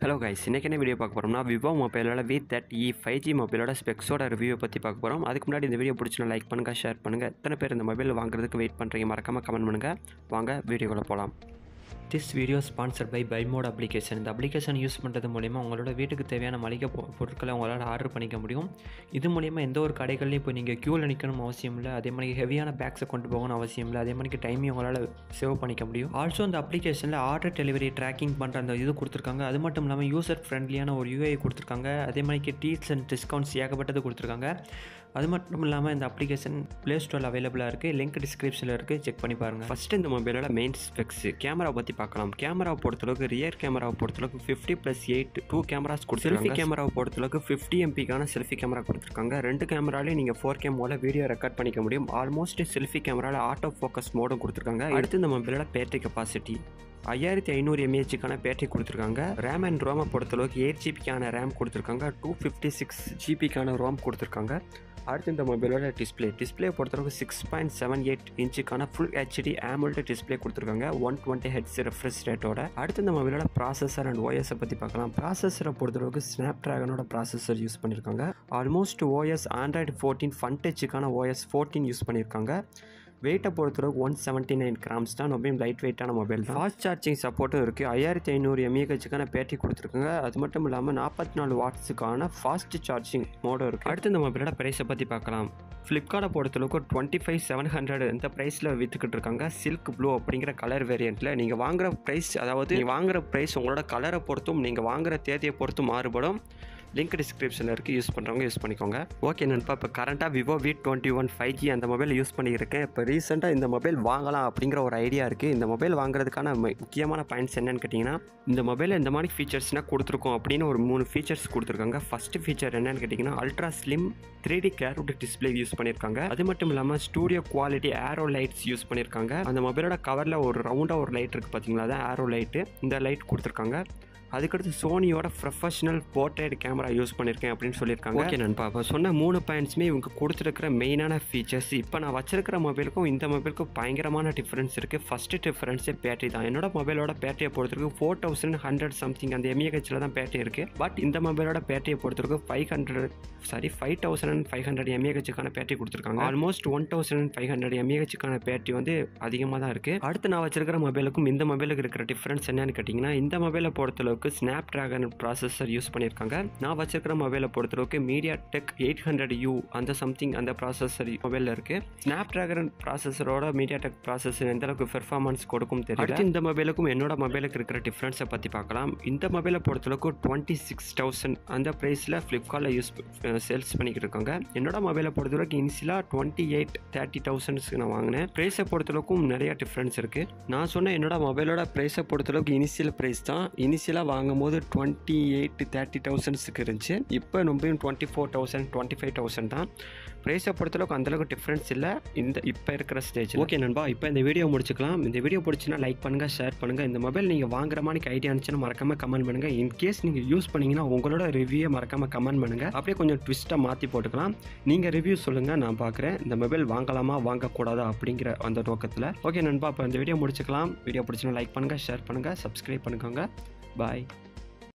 Hello guys, இன்றைக்கி என்ன video பார்க்க போகிறோம்னா விவோ மொபைலோட V30 5G மொபைலோட ஸ்பெக்ஸோட ரிவ்யூ பற்றி பார்க்க போகிறோம். அதுக்கு முன்னாடி இந்த வீடியோ பிடிச்சினா லைக் பண்ணுங்கள், ஷேர் பண்ணுங்கள். எத்தனை பேர் இந்த மொபைல் வாங்குறதுக்கு வெயிட் பண்ணுறீங்க மறக்காமல் கமெண்ட் பண்ணுங்கள். வாங்க வீடியோக்குள்ளே போகலாம். This video sponsored by Bymote application. இந்த அப்ளிகேஷன் யூஸ் பண்ணுறது மூலிமா உங்களோட வீட்டுக்கு தேவையான மளிகை பொருட்களை உங்களால் ஆர்டர் பண்ணிக்க முடியும். இது மூலிமா எந்த ஒரு கடைகள்லையும் இப்போ நீங்கள் க்யூவில் நிற்கணும் அவசியம் இல்லை. அதே மாதிரி ஹெவியான பேக்ஸை கொண்டு போகணும் அவசியம் இல்லை. அதே மாதிரி டைமையும் உங்களால் சேவ் பண்ணிக்க முடியும். ஆல்சோ இந்த அப்ளிகேஷனில் ஆர்டர் டெலிவரி ட்ராக்கிங் பண்ணுற அந்த இது கொடுத்துருக்காங்க. அது மட்டும் இல்லாமல் யூசர் ஃப்ரெண்ட்லியான ஒரு UI கொடுத்துருக்காங்க. அதே மாதிரி டீல்ஸ் அண்ட் டிஸ்கவுண்ட்ஸ் ஏகப்பட்டது கொடுத்துருக்காங்க. அது மட்டும் இல்லாமல் இந்த அப்ளிகேஷன் ப்ளே ஸ்டோரில் அவைலபிளாக இருக்குது. லிங்க் டிஸ்கிரிப்ஷனில் இருக்குது, செக் பண்ணி பாருங்கள். ஃபஸ்ட்டு இந்த மொபைலோட மெயின் ஸ்பெக்ஸ் கேமரா பற்றி பார்க்கலாம். கேமராவை பொறுத்தளவுக்கு ரியர் கேமராவை பொறுத்தளவுக்கு 50+8 2 கேமராஸ் கொடுத்துருக்காங்க. செல்ஃபி கேமராவை பொறுத்தளவுக்கு 50 MPக்கான செல்ஃபி கேமரா கொடுத்துருக்காங்க. 2 கேமராலையும் நீங்கள் 4K மோடில் வீடியோ ரெக்கார்ட் பண்ணிக்க முடியும். ஆல்மோஸ்ட் செல்ஃபி கேமராவில் ஆட்டோ ஃபோக்கஸ் மோடும் கொடுத்துருக்காங்க. அடுத்து இந்த மொபைலோட பேட்டரி கெப்பாசிட்டி 5500 mAhக்கான பேட்டரி கொடுத்துருக்காங்க. ரேம் அண்ட் ரோமை பொறுத்தளவுக்கு 8GB ரேம் கொடுத்துருக்காங்க. 256GB ரோம் கொடுத்துருக்காங்க. அடுத்து இந்த மொபைலோட டிஸ்பிளே பொறுத்தளவுக்கு 6.78 இன்ச்சுக்கான ஃபுல் HD AMOLED டிஸ்பிளே கொடுத்துருக்காங்க. 120Hz refresh ரேட்டோட. அடுத்து இந்த மொபைலோட ப்ராசஸர் அண்ட் OSஐ பற்றி பார்க்கலாம். ப்ராசஸரை பொறுத்தளவுக்கு ஸ்னாப்ட்ராகனோட ப்ராசஸர் யூஸ் பண்ணியிருக்காங்க. ஆல்மோஸ்ட் OS Android 14 ஃபன் டச்சுக்கான OS 14 யூஸ் பண்ணியிருக்காங்க. வெயிட்டை பொறுத்தளவுக்கு 179 grams தான். மொபைல் லைட் வெயிட்டான மொபைல் தான். ஃபாஸ்ட் சார்ஜிங் சப்போர்ட்டும் இருக்குது. 5500 mAhக்கான பேட்டரி கொடுத்துருக்காங்க. அது மட்டும் இல்லாமல் 44 வாட்ஸுக்கான ஃபாஸ்ட் சார்ஜிங் மோடும் இருக்குது. அடுத்து இந்த மொபைலோட ப்ரைஸை பற்றி பார்க்கலாம். ஃப்ளிப்கார்ட்டை பொறுத்தளவுக்கு 25,700 இந்த ப்ரைஸில் விற்றுக்கிட்டு இருக்காங்க. சில்க் ப்ளூ அப்படிங்கிற கலர் வேரியண்ட்டில். நீங்கள் வாங்குகிற ப்ரைஸ், அதாவது நீங்கள் வாங்குகிற ப்ரைஸ் உங்களோட கலரை பொறுத்தும் நீங்கள் வாங்குகிற தேதியை பொறுத்தும் மாறுபடும். லிங்க் டிஸ்கிரிப்ஷனில் இருக்குது, யூஸ் பண்ணுறவங்க யூஸ் பண்ணிக்கோங்க. ஓகே நண்பா, இப்போ கரண்ட்டாக விவோ V21 5G அந்த மொபைல் யூஸ் பண்ணியிருக்கேன். இப்போ ரீசெண்டாக இந்த மொபைல் வாங்கலாம் அப்படிங்கிற ஒரு ஐடியா இருக்குது. இந்த மொபைல் வாங்குறதுக்கான முக்கியமான பாயிண்ட்ஸ் என்னென்னு கேட்டிங்கன்னா, இந்த மொபைலில் இந்த மாதிரி ஃபீச்சர்ஸ்னால் கொடுத்துருக்கோம் அப்படின்னு ஒரு 3 ஃபீச்சர்ஸ் கொடுத்துருக்காங்க. ஃபஸ்ட்டு ஃபீச்சர் என்னென்னு கேட்டிங்கன்னா, ultra slim 3D curved display use பண்ணியிருக்காங்க. அது மட்டும் இல்லாமல் studio quality aero lights use பண்ணியிருக்காங்க. அந்த மொபைலோட கவரில் ஒரு ரவுண்டாக ஒரு லைட் இருக்குது பார்த்தீங்களா, அதான் ஏரோ லைட்டு. இந்த லைட் கொடுத்துருக்காங்க. அதுக்கடுத்து சோனியோட ப்ரொஃபஷனல் போர்ட்ரேட் கேமரா யூஸ் பண்ணியிருக்கேன் அப்படின்னு சொல்லியிருக்காங்க. ஓகே நண்பா, இப்போ சொன்ன 3 பாயிண்ட்ஸுமே இவங்க கொடுத்துருக்கிற மெயினான ஃபீச்சர்ஸ். இப்போ நான் வச்சிருக்கிற மொபைலுக்கும் இந்த மொபைலுக்கும் பயங்கரமான டிஃப்ரென்ஸ் இருக்குது. ஃபஸ்ட்டு டிஃப்ரென்ஸே பேட்டரி தான். என்னோட மொபைலோட பேட்டரியை பொறுத்தவரைக்கும் 4100 சம்திங் அந்த mAhல தான் பேட்டரி இருக்குது. பட் இந்த மொபைலோட பேட்டரியை பொறுத்தவரைக்கும் 5500 mAhக்கான பேட்டரி கொடுத்துருக்காங்க. ஆல்மோஸ்ட் 1500 mAhக்கான பேட்டரி வந்து அதிகமாக தான் இருக்குது. அடுத்து நான் வச்சிருக்கிற மொபைலுக்கும் இந்த மொபைலுக்கு இருக்கிற டிஃப்ரென்ஸ் என்னன்னு கேட்டிங்கன்னா, இந்த மொபைலை பொறுத்தளவுக்கு ஸ்னாப்ட்ராகன் ப்ராசஸர் யூஸ் பண்ணியிருக்காங்க. நான் வச்சிருக்கிற மொபைலை பொறுத்தளவுக்கு MediaTek 800U அந்த சம்திங் அந்த ப்ராசஸர் மொபைலில் இருக்குது. ஸ்னாப்ட்ராகன் ப்ராசஸரோட MediaTek ப்ராசஸர் எந்த அளவுக்கு பெர்ஃபார்மன்ஸ் கொடுக்கும் தெரியல. இந்த மொபைலுக்கும் என்னோட மொபைலுக்கு இருக்கிற டிஃப்ரென்ஸை பற்றி பார்க்கலாம். இந்த மொபைலை பொறுத்தளவுக்கு 26,000 அந்த ப்ரைஸில் ஃப்ளிப்கார்ட்டில் சேல்ஸ் பண்ணிக்கிட்டு இருக்காங்க. என்னோட மொபைலை பொறுத்தளவுக்கு இனிஷியலாக 28,30,000 நான் வாங்கினேன். ப்ரைஸை பொறுத்தளவுக்கும் நிறைய டிஃப்ரென்ஸ் இருக்குது. நான் சொன்ன என்னோட மொபைலோட ப்ரைஸை பொறுத்தளவுக்கு இனிஷியல் ப்ரைஸ் தான். இனிஷியலாக வாங்கும் போது 28,30,000 இருந்துச்சு. இப்போ ரொம்ப 24,000 25,000 தான். ப்ரைஸை பொறுத்தளவுக்கு அந்தளவுக்கு டிஃப்ரென்ஸ் இல்லை இந்த இப்போ இருக்கிற ஸ்டேஜ். ஓகே நண்பா, இப்போ இந்த வீடியோ முடிச்சுக்கலாம். இந்த வீடியோ பிடிச்சினா லைக் பண்ணுங்கள், ஷேர் பண்ணுங்கள். இந்த மொபைல் நீங்கள் வாங்குற மாதிரி ஐடியா இருந்துச்சுன்னா மறக்காமல் கமெண்ட் பண்ணுங்கள். இன்கேஸ் நீங்கள் யூஸ் பண்ணிங்கன்னா உங்களோட ரிவ்யூவை மறக்காமல் கமெண்ட் பண்ணுங்கள். அப்படியே கொஞ்சம் ட்விஸ்ட்டாக மாற்றி போட்டுக்கலாம். நீங்கள் ரிவ்யூ சொல்லுங்கள், நான் பார்க்குறேன். இந்த மொபைல் வாங்கலாமா வாங்கக்கூடாதா அப்படிங்கிற அந்த நோக்கத்தில். ஓகே நண்பா, இப்போ இந்த வீடியோ முடிச்சுக்கலாம். வீடியோ பிடிச்சினா லைக் பண்ணுங்கள், ஷேர் பண்ணுங்கள், சப்ஸ்கிரைப் பண்ணிக்கோங்க. Bye.